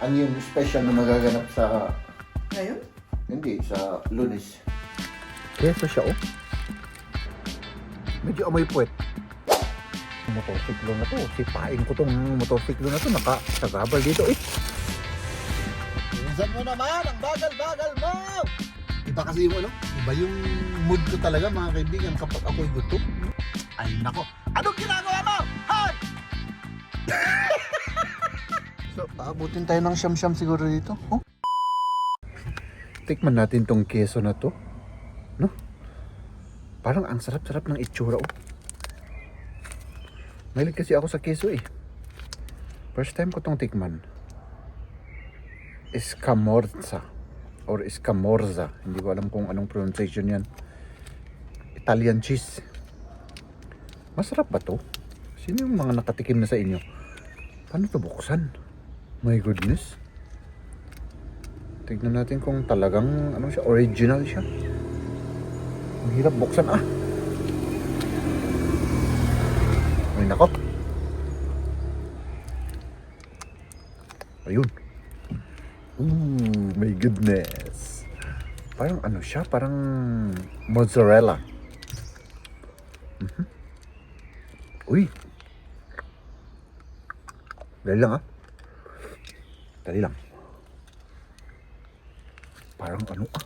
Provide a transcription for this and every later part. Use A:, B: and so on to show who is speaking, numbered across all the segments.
A: Ano yung special na magaganap sa...
B: Ngayon?
A: Hindi, sa Lunes.
C: Keso siya, oh. Medyo amoy puwet. Motorsiklo na to. Sipain ko tong motorsiklo na to. Nakasagabal dito, eh. Minsan mo naman, ang bagal-bagal mo! Iba kasi yung ano, iba yung mood ko talaga, mga kaibigan, kapag ako'y gutom. Ay, nako. Anong ginagawa mo? Hoy! So, paabutin tayo ng siyam-siyam siguro dito. Oh? Tikman natin tong keso na to. No? Parang ang sarap-sarap ng itsura, oh. Mahilig kasi ako sa keso, eh. First time ko tong tikman. Escamorza. Or escamorza. Hindi ko alam kung anong pronunciation yan. Italian cheese. Masarap ba to? Sino yung mga nakatikim na sa inyo? Paano to buksan? My goodness. Tignan natin kung talagang ano siya, original siya. Ang hirap buksan, ah. Ay nako. Ayun. Ooh, my goodness. Parang ano siya, parang mozzarella. Uy. Dali lang, ah. Dali lang. Parang ano, ah.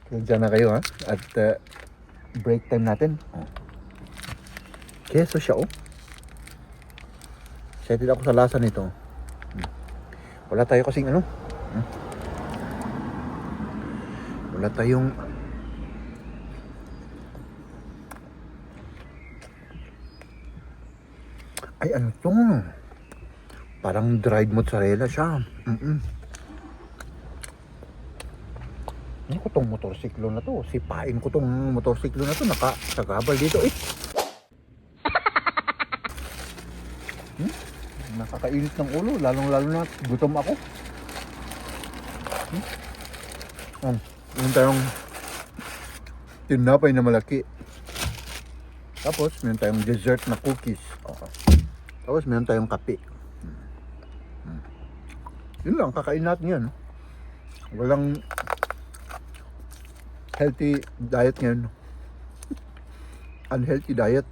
C: Diyan na kayo, ha? At break time natin. Oh. Keso siya, oh. Excited ako sa lasa nito. Wala tayo kasing ano. Wala tayong ay ano to? Parang dried mozzarella siya. Ano ko tong motorsiklo na to? Sipain ko tong motorsiklo na to. Nakasagabal dito, eh. Nakakainit ng ulo. Lalong-lalo na gutom ako. Meron tayong tinapay na malaki. Tapos, meron tayong dessert na cookies. Tapos, meron tayong kape. Yun lang, kakain natin yan. Walang healthy diet ngayon. Unhealthy diet.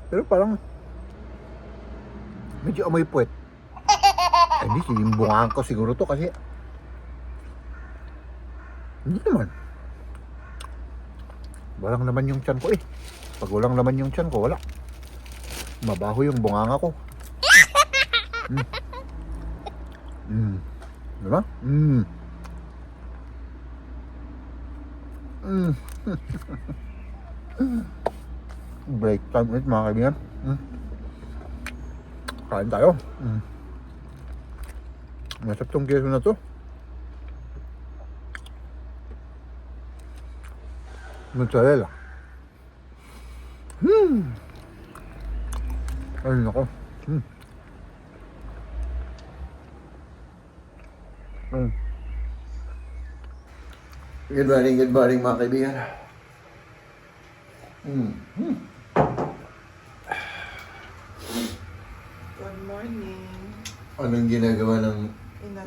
C: Pero parang medyo amoy puwet. Hindi, sinimbungan ko siguro to kasi hindi naman. Walang naman yung tiyan ko, eh. Pag walang naman yung tiyan ko, wala. Mabaho yung bunganga ko. Diba? Break time ulit, mga kaibigan. Kain tayo. Masarap tong keso na to. Mozzarella. Ay nako.
A: Good morning mga kaibigan.
B: Good morning.
A: Anong ginagawa ng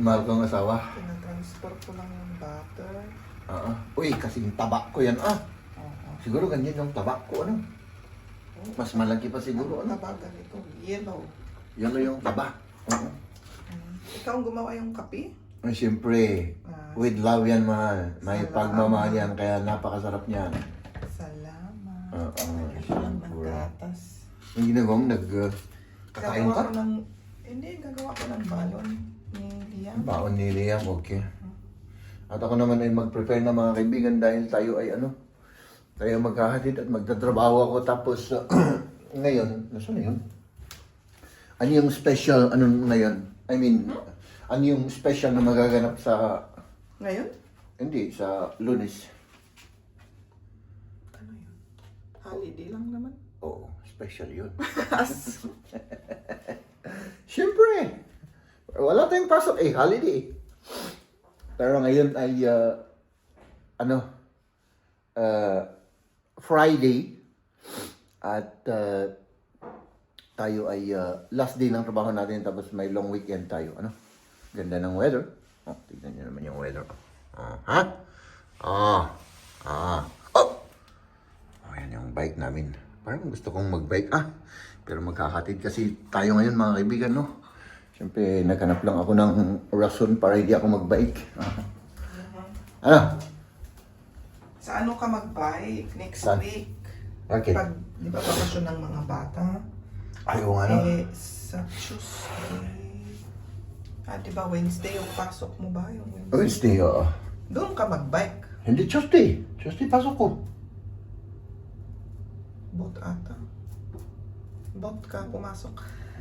A: mahal kong asawa?
B: Tinatransport ko lang yung butter.
A: Uy, kasing tabak ko yan, ah. Siguro ganyan yung tabak ko, ano? Mas malaki pa siguro, ano?
B: Tabagan ito. Yellow.
A: Yan na yung tabak.
B: Ikaw ang gumawa yung kape?
A: Ay, siyempre, with love yan, mahal. May
B: Salamat.
A: pagmamahal yan, kaya napakasarap niyan.
B: Salamat.
A: Oo,
B: Lang ng
A: siyempre.
B: gatas.
A: Ang ginagawa mo, kakain
B: Gagawa
A: ka?
B: ko ng... Hindi, gagawa ko ng balon ni Liam.
A: Baon ni Liam, okay. At ako naman ay mag-prepare na mga kaibigan dahil tayo ay ano, tayo maghahatid at magtatrabaho ako tapos ngayon, nasaan na yun? Ano yung special, ano ngayon? I mean, ano yung special na magaganap sa,
B: Ngayon?
A: hindi, sa Lunes?
B: Ano yun? Holiday lang naman.
A: Oo, special yun. Siyempre, wala tayong pasok, holiday. Pero ngayon ay, Friday. At tayo ay last day ng trabaho natin tapos may long weekend tayo. Ano? Ganda ng weather. Oh, tignan niyo naman yung weather. Ha? Oh! Oh, yan yung bike namin. Parang gusto kong mag-bike. Pero magkakatid kasi tayo ngayon mga kaibigan, no? Siyempre, naghanap lang ako ng rason para hindi ako mag-bike. Ano?
B: Sa ano ka mag-bike? Next
A: Saan?
B: week.
A: Okay.
B: Pag, di ba bakasyon ng mga bata?
A: Ay, oo nga, no?
B: Sa Tuesday. Di ba Wednesday yung pasok mo ba? Yung Wednesday?
A: Wednesday, oo.
B: Doon ka mag-bike.
A: Hindi, Tuesday. Tuesday, pasok ko.
B: Boat ata. Boat ka pumasok.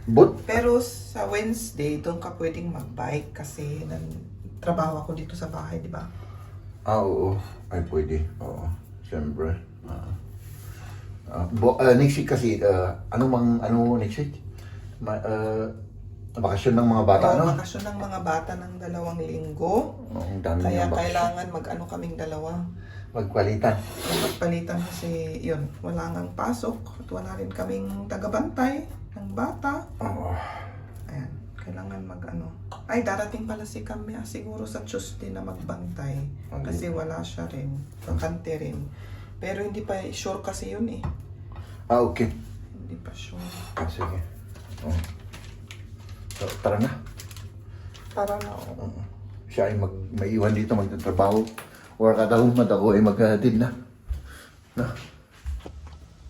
A: But,
B: Pero sa Wednesday, doon ka pwedeng mag-bike kasi trabaho ako dito sa bahay, di ba?
A: oo. Ay, pwede. Oo. Siyempre. Next week kasi, ano next week? Bakasyon ng mga bata,
B: Oo,
A: ano?
B: bakasyon ng mga bata ng 2 linggo.
A: Ang dami
B: Kaya
A: niyang bakasyon.
B: kailangan mag-ano kaming dalawa.
A: Magpalitan.
B: Magpalitan kasi yun, wala ngang pasok at wala rin kaming tagabantay ng bata.
A: Oo.
B: Ayan, kailangan mag-ano. Ay, darating pala si Kamya siguro sa Tuesday na magbantay. Kasi wala siya rin, bakante rin. Pero hindi pa sure kasi yun eh.
A: Okay.
B: Hindi pa sure.
A: Sige. Oh. So, tara na.
B: Para na ako.
A: Siya ay maiwan dito magtatrabaho. Or kada humad ako ay maghahatid na.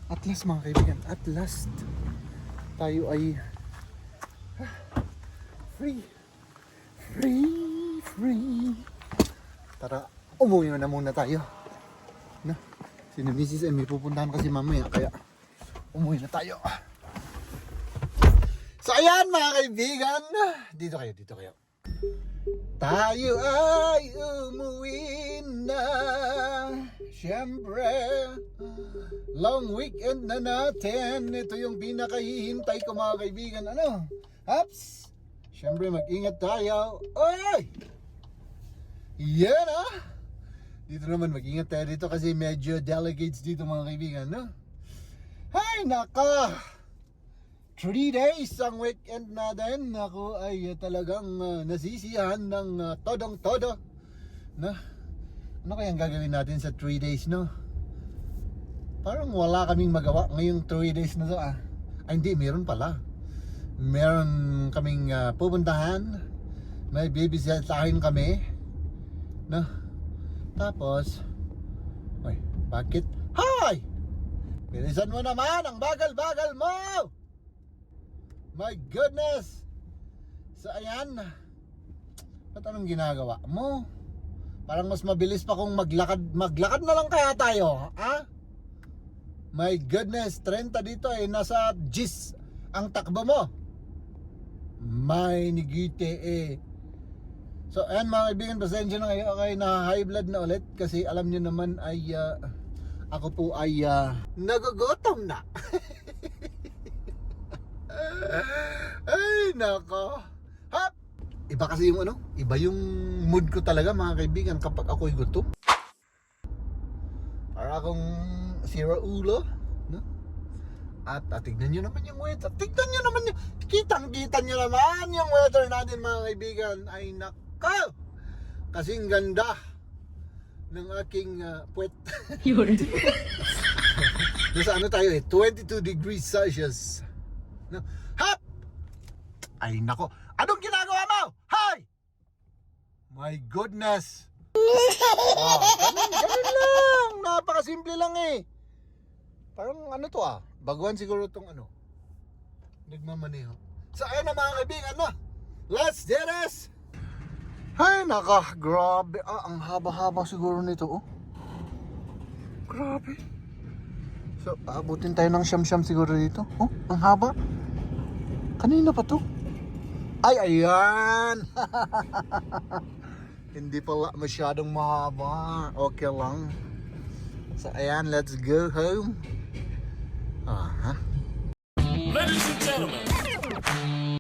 C: At last mga kaibigan, at last tayo ay free. Tara, umuwi na muna tayo. Na, si Mrs. may pupuntahan kasi mamaya kaya umuwi na tayo. So ayan mga kaibigan, dito kayo. Tayo ay umuwi na. Siyempre, long weekend na natin. Ito yung pinakahihintay ko mga kaibigan. Ano? Haps! Siyempre, mag-ingat tayo. Oy! Yan Dito naman, mag-ingat tayo dito kasi medyo delegates dito mga kaibigan. No? Hay, naka! 3 days ang weekend natin. Ako ay talagang nasisiyahan ng todong-todo. Na? Ano kayang gagawin natin sa 3 days, no? Parang wala kaming magawa ngayong 3 days na to, Ay, hindi, meron pala. Meron kaming pupuntahan. May bibisitahin kami. No? Tapos, bakit? Hi! Bilisan mo naman ang bagal-bagal mo! My goodness! So ayan, ba't anong ginagawa mo? Parang mas mabilis pa kung maglakad na lang kaya tayo, ha? My goodness, 30 dito nasa GIS ang takbo mo. May nigite So ayan mga kaibigan, pasensya na kayo okay, na high blood na ulit kasi alam nyo naman ay ako po ay nagugutom na. Ay, nako. Hap! Iba kasi yung iba yung mood ko talaga mga kaibigan kapag ako'y gutom. Para akong sira ulo, no? At tignan nyo naman yung weather. Tignan nyo naman yung, kitang-kita nyo naman yung weather natin mga kaibigan. Ay, nako! Kasing ganda ng aking puwet. Nasa tayo 22 degrees Celsius. No? Hap! Ay nako, anong ginagawa mo? Hi! My goodness! Ganun lang, napakasimple lang Parang to baguhan siguro tong nagmamaneho. So ayun na mga kaibigan let's do this! Ay naka, grabe ang haba-haba siguro nito Grabe. So, aabutin tayo ng siyam-siyam siguro dito. Ang haba. Kanina pa to. Ay, ayan. Hindi pala masyadong mahaba. Okay lang. So, ayan, let's go home.
D: Ladies and gentlemen,